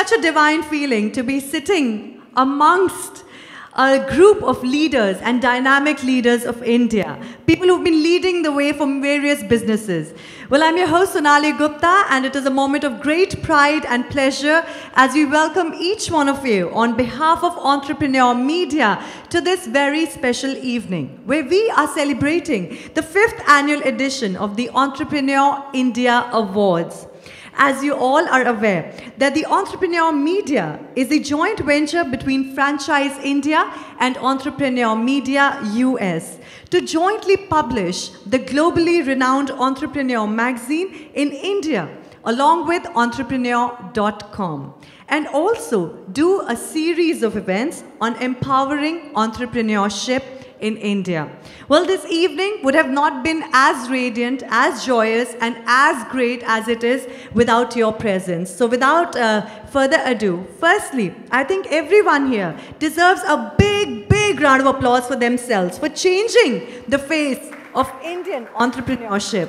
such a divine feeling to be sitting amongst a group of leaders and dynamic leaders of India, people who've been leading the way from various businesses. Well, I'm your host, Sonali Gupta, and it is a moment of great pride and pleasure as we welcome each one of you on behalf of Entrepreneur Media to this very special evening, where we are celebrating the 5th annual edition of the Entrepreneur India Awards. As you all are aware, that the Entrepreneur Media is a joint venture between Franchise India and Entrepreneur Media US to jointly publish the globally renowned Entrepreneur magazine in India, along with entrepreneur.com, and also do a series of events on empowering entrepreneurship in India. Well, this evening would have not been as radiant, as joyous, and as great as it is without your presence. So without further ado, firstly, I think everyone here deserves a big round of applause for themselves for changing the face of Indian entrepreneurship.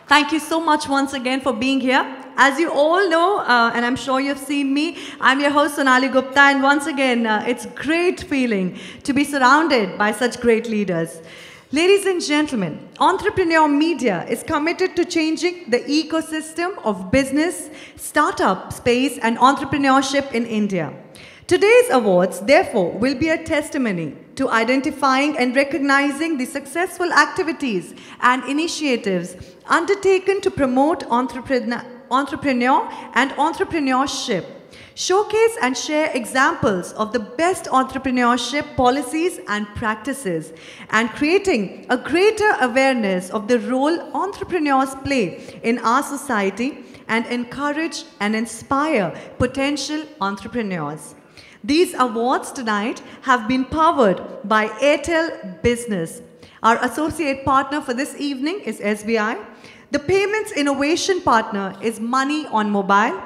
Thank you so much once again for being here. As you all know, and I'm sure you've seen me, I'm your host Sonali Gupta, and once again, it's a great feeling to be surrounded by such great leaders. Ladies and gentlemen, Entrepreneur Media is committed to changing the ecosystem of business, startup space, and entrepreneurship in India. Today's awards, therefore, will be a testimony to identifying and recognizing the successful activities and initiatives undertaken to promote entrepreneur and entrepreneurship, showcase and share examples of the best entrepreneurship policies and practices, and creating a greater awareness of the role entrepreneurs play in our society and encourage and inspire potential entrepreneurs. These awards tonight have been powered by Airtel Business. Our associate partner for this evening is SBI. The payments innovation partner is Money on Mobile.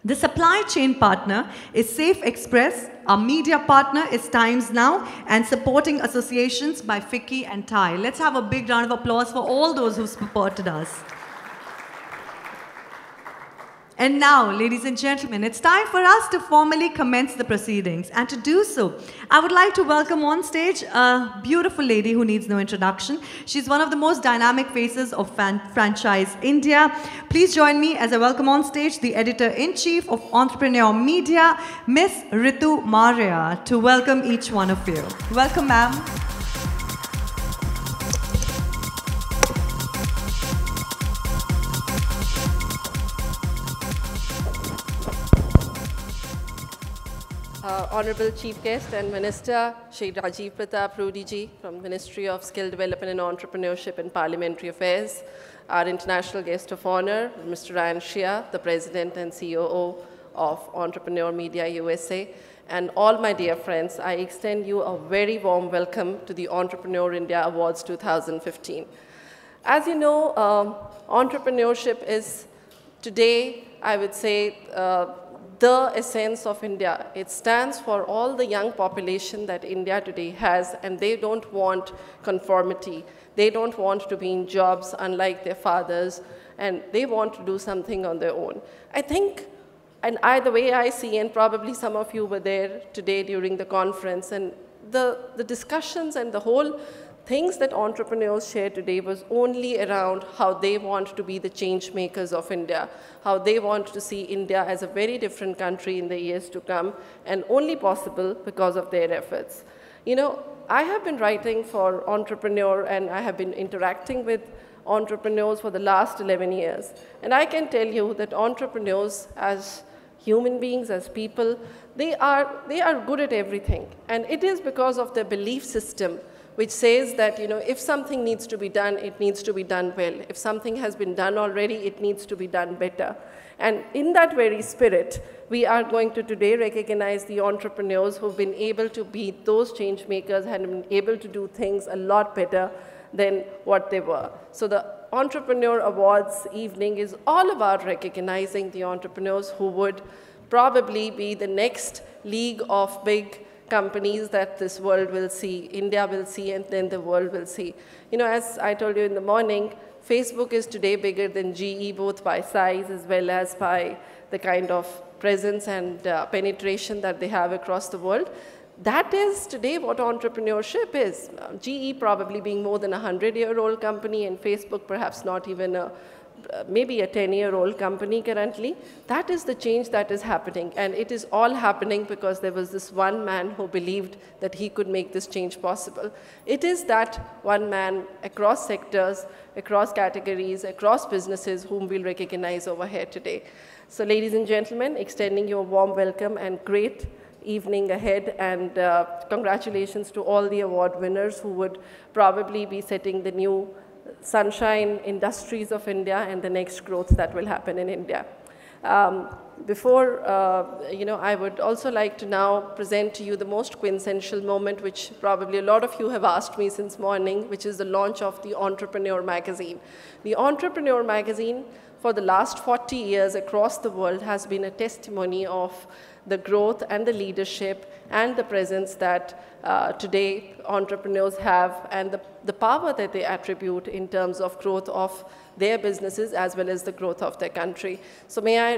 The supply chain partner is Safe Express. Our media partner is Times Now, and supporting associations by FICCI and TIE. Let's have a big round of applause for all those who supported us. And now, ladies and gentlemen, it's time for us to formally commence the proceedings. And to do so, I would like to welcome on stage a beautiful lady who needs no introduction. She's one of the most dynamic faces of Franchise India. Please join me as I welcome on stage the Editor-in-Chief of Entrepreneur Media, Miss Ritu Maria, to welcome each one of you. Welcome, ma'am. Honorable Chief Guest and Minister Shri Rajiv Pratap Rudy ji from Ministry of Skill Development and Entrepreneurship and Parliamentary Affairs, our international guest of honor, Mr. Shea, the President and COO of Entrepreneur Media USA, and all my dear friends, I extend you a very warm welcome to the Entrepreneur India Awards 2015. As you know, entrepreneurship is today, I would say, the essence of India. It stands for all the young population that India today has, and they don't want conformity. They don't want to be in jobs unlike their fathers, and they want to do something on their own. I think, and the way I see, and probably some of you were there today during the conference, and the discussions and the whole things that entrepreneurs shared today was only around how they want to be the change makers of India, how they want to see India as a very different country in the years to come, and only possible because of their efforts. You know, I have been writing for Entrepreneur, and I have been interacting with entrepreneurs for the last 11 years. And I can tell you that entrepreneurs, as human beings, as people, they are good at everything. And it is because of their belief system, which says that, you know, if something needs to be done, it needs to be done well. If something has been done already, it needs to be done better. And in that very spirit, we are going to today recognize the entrepreneurs who've been able to be those change makers and been able to do things a lot better than what they were. So the Entrepreneur Awards evening is all about recognizing the entrepreneurs who would probably be the next league of big companies that this world will see, India will see, and then the world will see. You know, as I told you in the morning, Facebook is today bigger than GE, both by size as well as by the kind of presence and penetration that they have across the world. That is today what entrepreneurship is. GE probably being more than a 100-year-old company, and Facebook perhaps not even maybe a 10-year-old company currently. That is the change that is happening, and it is all happening because there was this one man who believed that he could make this change possible. It is that one man across sectors, across categories, across businesses whom we'll recognize over here today. So ladies and gentlemen, extending you a warm welcome and great evening ahead, and congratulations to all the award winners who would probably be setting the new sunshine industries of India and the next growth that will happen in India. I would also like to now present to you the most quintessential moment, which probably a lot of you have asked me since morning, which is the launch of the Entrepreneur magazine. The Entrepreneur magazine for the last 40 years across the world has been a testimony of the growth and the leadership and the presence that today entrepreneurs have, and the power that they attribute in terms of growth of their businesses as well as the growth of their country. So may I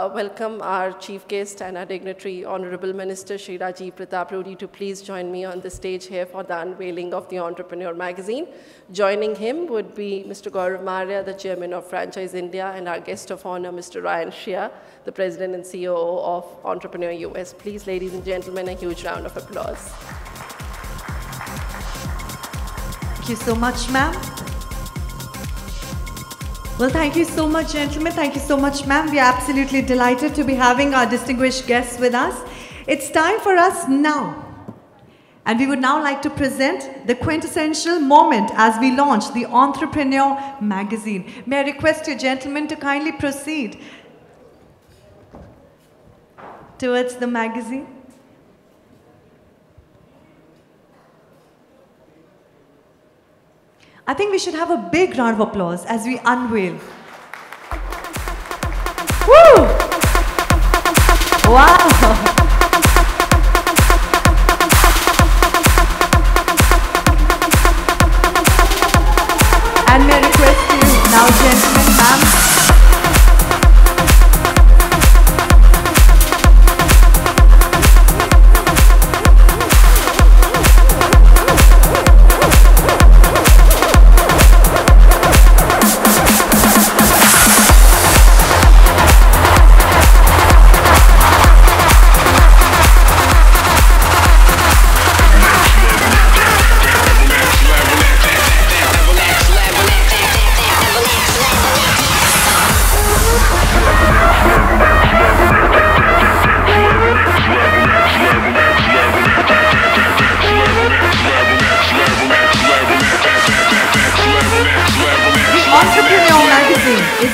welcome our chief guest and our dignitary, Honorable Minister Shri Rajiv Pratap Rudy, to please join me on the stage here for the unveiling of the Entrepreneur magazine. Joining him would be Mr. JW Marriott, the Chairman of Franchise India, and our guest of honor, Mr. Shea, the President and CEO of Entrepreneur US. Please, ladies and gentlemen, a huge round of applause. Thank you so much, ma'am. Well, thank you so much, gentlemen. Thank you so much, ma'am. We are absolutely delighted to be having our distinguished guests with us. It's time for us now. And we would now like to present the quintessential moment as we launch the Entrepreneur magazine. May I request you, gentlemen, to kindly proceed towards the magazine. I think we should have a big round of applause as we unveil. Woo! Wow! And may I request you now, gentlemen, ma'am.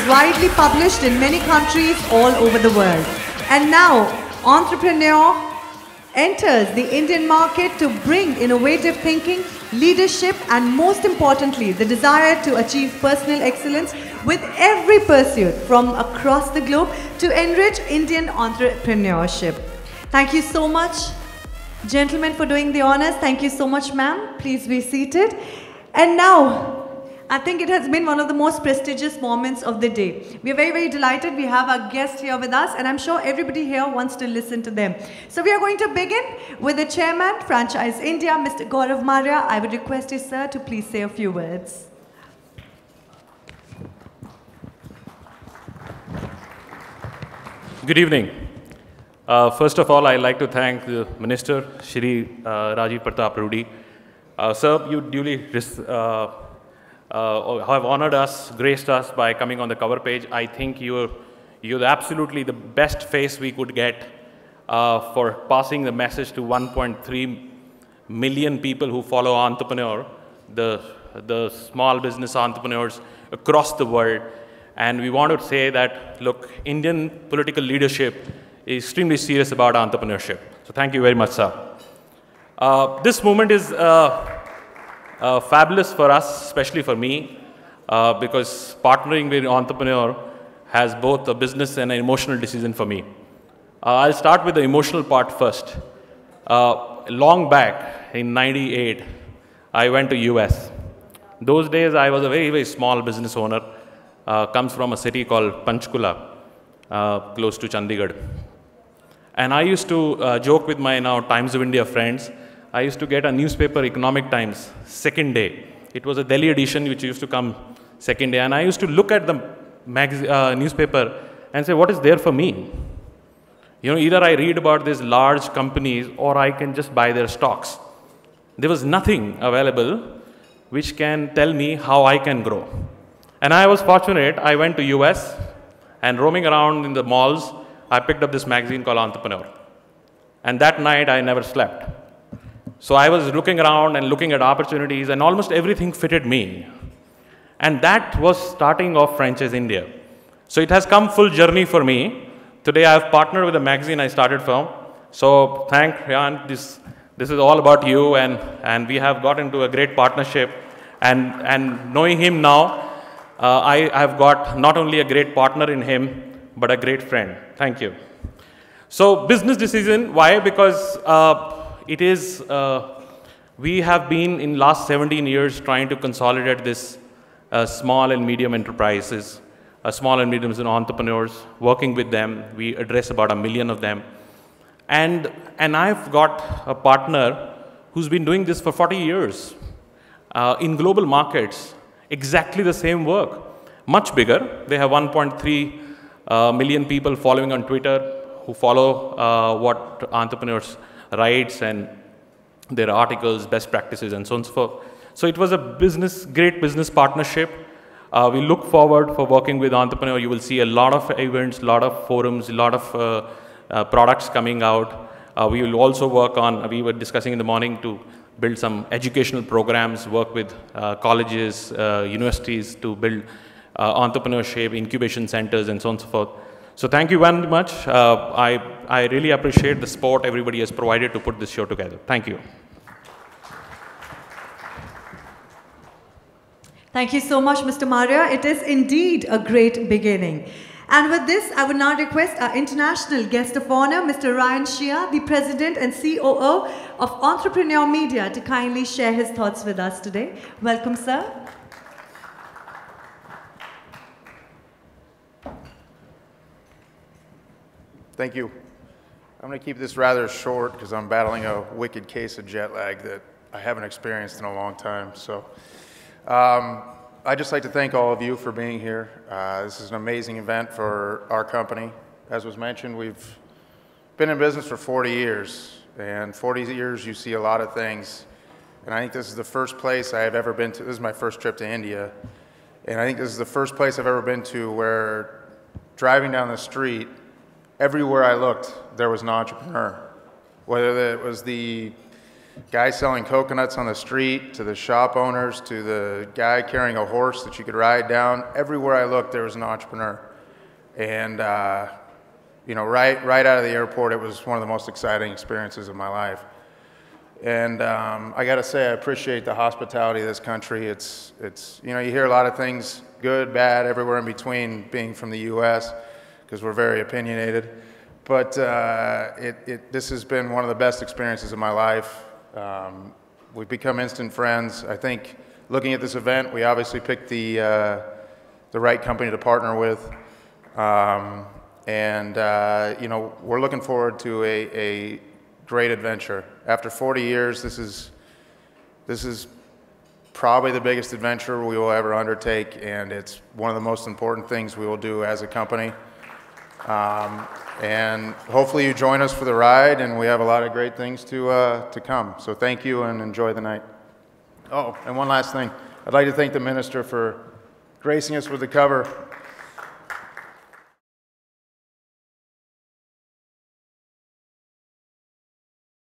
Widely published in many countries all over the world. And now, Entrepreneur enters the Indian market to bring innovative thinking, leadership, and most importantly, the desire to achieve personal excellence with every pursuit from across the globe to enrich Indian entrepreneurship. Thank you so much, gentlemen, for doing the honors. Thank you so much, ma'am. Please be seated. And now, I think it has been one of the most prestigious moments of the day. We are very, very delighted. We have our guests here with us, and I'm sure everybody here wants to listen to them. So we are going to begin with the Chairman, Franchise India, Mr. JW Marriott. I would request you, sir, to please say a few words. Good evening. First of all, I'd like to thank the Minister, Shri Rajiv Pratap Rudy. Sir, you duly have honored us, graced us by coming on the cover page. I think you're absolutely the best face we could get for passing the message to 1.3 million people who follow Entrepreneur, the small business entrepreneurs across the world. And we want to say that, look, Indian political leadership is extremely serious about entrepreneurship. So thank you very much, sir. This moment is fabulous for us, especially for me, because partnering with an entrepreneur has both a business and an emotional decision for me. I'll start with the emotional part first. Long back in '98, I went to US. Those days, I was a very, very small business owner, comes from a city called Panchkula. close to Chandigarh. And I used to joke with my now Times of India friends. I used to get a newspaper, Economic Times, second day. It was a Delhi edition which used to come second day. And I used to look at the newspaper and say, what is there for me? You know, either I read about these large companies or I can just buy their stocks. There was nothing available which can tell me how I can grow. And I was fortunate, I went to US and roaming around in the malls, I picked up this magazine called Entrepreneur. And that night I never slept. So I was looking around and looking at opportunities and almost everything fitted me. And that was starting off Franchise India. So it has come full journey for me. Today I have partnered with a magazine I started from. So thank Ryan, this is all about you and we have got into a great partnership. And knowing him now, I have got not only a great partner in him, but a great friend. Thank you. So business decision, why? Because it is, we have been in last 17 years trying to consolidate this small and medium enterprises, small and medium entrepreneurs, working with them. We address about 1 million of them. And I've got a partner who's been doing this for 40 years in global markets, exactly the same work, much bigger. They have 1.3 million people following on Twitter who follow what entrepreneurs writes and their articles, best practices, and so on and so forth. So it was a great business partnership. We look forward for working with Entrepreneur. You will see a lot of events, a lot of forums, a lot of products coming out. We will also work on, we were discussing in the morning to build some educational programs, work with colleges, universities to build entrepreneurship, incubation centers, and so on and so forth. So thank you very much. I really appreciate the support everybody has provided to put this show together. Thank you. Thank you so much, Mr. Maria. It is indeed a great beginning. And with this, I would now request our international guest of honor, Mr. Ryan Shea, the President and COO of Entrepreneur Media, to kindly share his thoughts with us today. Welcome, sir. Thank you. I'm going to keep this rather short because I'm battling a wicked case of jet lag that I haven't experienced in a long time. So I'd just like to thank all of you for being here. This is an amazing event for our company. As was mentioned, we've been in business for 40 years. And 40 years, you see a lot of things. And I think this is the first place I have ever been to. This is my first trip to India. And I think this is the first place I've ever been to where driving down the street, everywhere I looked, there was an entrepreneur. Whether it was the guy selling coconuts on the street, to the shop owners, to the guy carrying a horse that you could ride down, everywhere I looked, there was an entrepreneur. And you know, right out of the airport, it was one of the most exciting experiences of my life. And I got to say, I appreciate the hospitality of this country. It's you know, you hear a lot of things, good, bad, everywhere in between, being from the U.S., because we're very opinionated. But this has been one of the best experiences of my life. We've become instant friends. I think looking at this event, we obviously picked the right company to partner with. You know, we're looking forward to a great adventure. After 40 years, this is probably the biggest adventure we will ever undertake, and it's one of the most important things we will do as a company. And hopefully you join us for the ride, and we have a lot of great things to come. So thank you and enjoy the night. Oh, and one last thing. I'd like to thank the minister for gracing us with the cover.